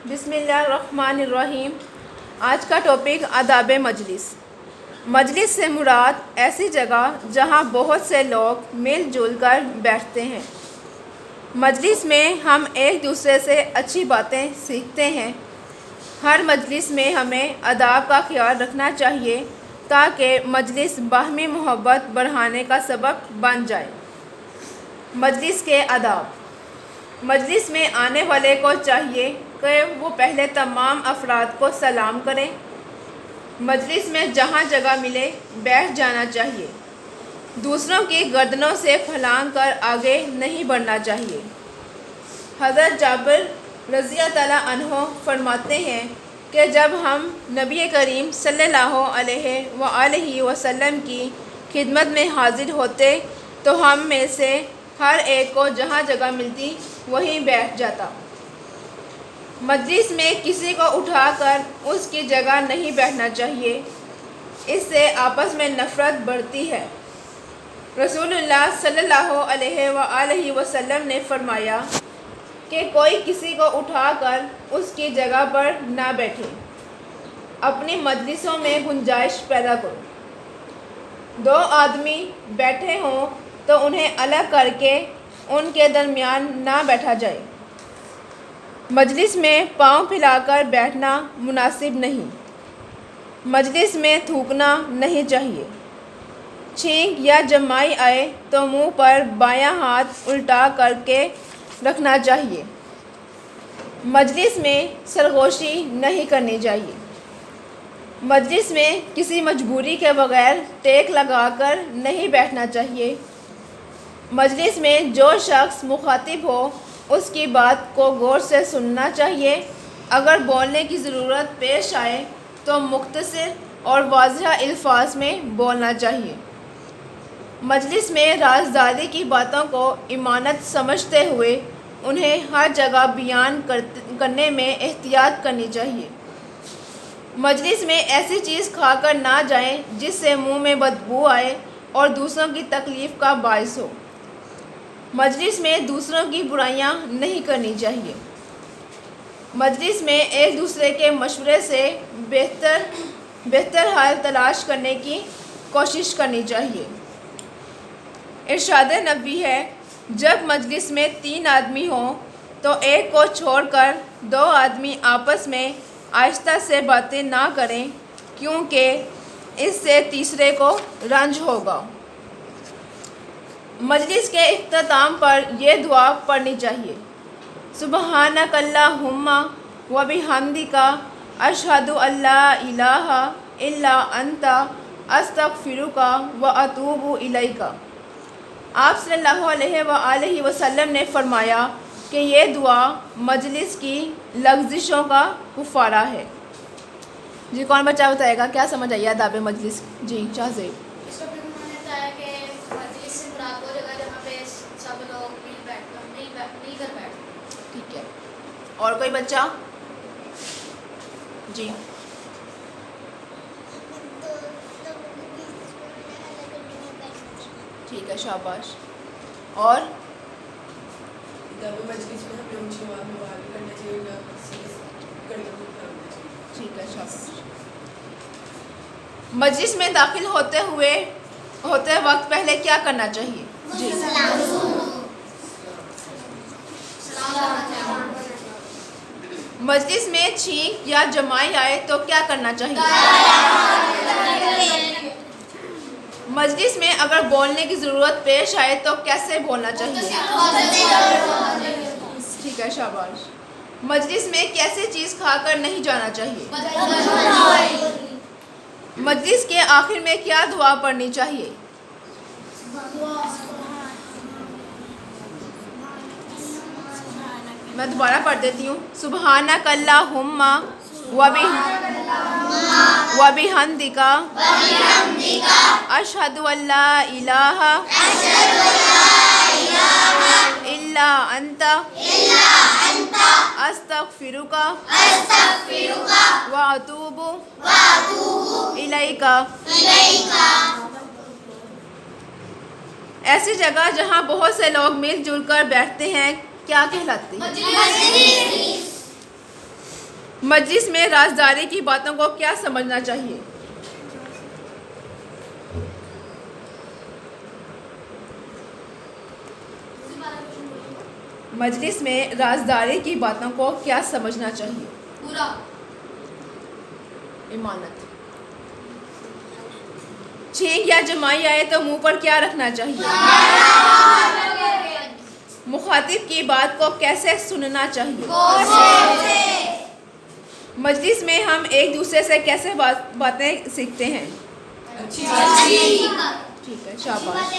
بسم اللہ الرحمن الرحیم۔ آج کا ٹاپک آداب مجلس۔ مجلس سے مراد ایسی جگہ جہاں بہت سے لوگ مل جل کر بیٹھتے ہیں۔ مجلس میں ہم ایک دوسرے سے اچھی باتیں سیکھتے ہیں۔ ہر مجلس میں ہمیں آداب کا خیال رکھنا چاہیے تاکہ مجلس باہمی محبت بڑھانے کا سبب بن جائے۔ مجلس کے آداب۔ مجلس میں آنے والے کو چاہیے کہ وہ پہلے تمام افراد کو سلام کریں۔ مجلس میں جہاں جگہ ملے بیٹھ جانا چاہیے۔ دوسروں کی گردنوں سے پھلانگ کر آگے نہیں بڑھنا چاہیے۔ حضرت جابر رضی اللہ عنہ فرماتے ہیں کہ جب ہم نبی کریم صلی اللہ علیہ وآلہ وسلم کی خدمت میں حاضر ہوتے تو ہم میں سے ہر ایک کو جہاں جگہ ملتی وہیں بیٹھ جاتا۔ مجلس میں کسی کو اٹھا کر اس کی جگہ نہیں بیٹھنا چاہیے، اس سے آپس میں نفرت بڑھتی ہے۔ رسول اللہ صلی اللہ علیہ وآلہ وسلم نے فرمایا کہ کوئی کسی کو اٹھا کر اس کی جگہ پر نہ بیٹھے۔ اپنی مجلسوں میں گنجائش پیدا کرو۔ دو آدمی بیٹھے ہوں تو انہیں الگ کر کے ان کے درمیان نہ بیٹھا جائے۔ مجلس میں پاؤں پھیلا کر بیٹھنا مناسب نہیں۔ مجلس میں تھوکنا نہیں چاہیے۔ چھینک یا جمائی آئے تو منہ پر بایاں ہاتھ الٹا کر کے رکھنا چاہیے۔ مجلس میں سرگوشی نہیں کرنی چاہیے۔ مجلس میں کسی مجبوری کے بغیر ٹیک لگا کر نہیں بیٹھنا چاہیے۔ مجلس میں جو شخص مخاطب ہو اس کی بات کو غور سے سننا چاہیے۔ اگر بولنے کی ضرورت پیش آئے تو مختصر اور واضح الفاظ میں بولنا چاہیے۔ مجلس میں رازداری کی باتوں کو امانت سمجھتے ہوئے انہیں ہر جگہ بیان کرنے میں احتیاط کرنی چاہیے۔ مجلس میں ایسی چیز کھا کر نہ جائیں جس سے منہ میں بدبو آئے اور دوسروں کی تکلیف کا باعث ہو۔ مجلس میں دوسروں کی برائیاں نہیں کرنی چاہیے۔ مجلس میں ایک دوسرے کے مشورے سے بہتر حل تلاش کرنے کی کوشش کرنی چاہیے۔ ارشاد نبوی ہے، جب مجلس میں 3 آدمی ہوں تو ایک کو چھوڑ کر 2 آدمی آپس میں آہستہ سے باتیں نہ کریں کیونکہ اس سے تیسرے کو رنج ہوگا۔ مجلس کے اختتام پر یہ دعا پڑھنی چاہیے: سبحانک اللہم وبحمدک اشہد ان لا الہ الا انت استغفرک واتوب الیک۔ آپ صلی اللہ علیہ وآلہ وسلم نے فرمایا کہ یہ دعا مجلس کی لغزشوں کا کفارہ ہے۔ جی کون بچہ بتائے گا کیا سمجھ آئی آداب مجلس؟ جی شاہ زیب۔ اس کو بھی انہوں نے بتایا کہ مجلس سے مراد وہ جگہ جہاں پہ سب لوگ مل کر بیٹھتے۔ ٹھیک ہے، اور کوئی بچہ؟ جی ٹھیک ہے، شاباش۔ اور مجلس میں ہمیں اونچی آواز میں بات بھی کرنا چاہیے، نہ ٹھیک ہے، شاباش۔ مجلس میں داخل ہوتے وقت پہلے کیا کرنا چاہیے؟ جی مجلس میں چھینک یا جمائی آئے تو کیا کرنا چاہیے؟ مجلس میں اگر بولنے کی ضرورت پیش آئے تو کیسے بولنا چاہیے؟ ٹھیک ہے، شاباش۔ مجلس میں کیسی چیز کھا کر نہیں جانا چاہیے؟ مجلس کے آخر میں کیا دعا پڑھنی چاہیے؟ میں دوبارہ پڑھ دیتی ہوں: سبحانک اللہم وبحمدک اشہد ان لا الہ الا انت استغفرک واتوب الیک۔ ایسی جگہ جہاں بہت سے لوگ مل جل کر بیٹھتے ہیں کیا کہلاتی ہے؟ مجلس میں رازداری کی باتوں کو کیا سمجھنا چاہیے؟ مجلس میں رازداری کی باتوں کو کیا سمجھنا چاہیے؟ برا. امانت. چھینک یا جمائی آئے تو منہ پر کیا رکھنا چاہیے؟ مخاطب کی بات کو کیسے سننا چاہیے؟ مجلس میں ہم ایک دوسرے سے کیسے باتیں سیکھتے ہیں؟ اچھی ٹھیک ہے، شاباش.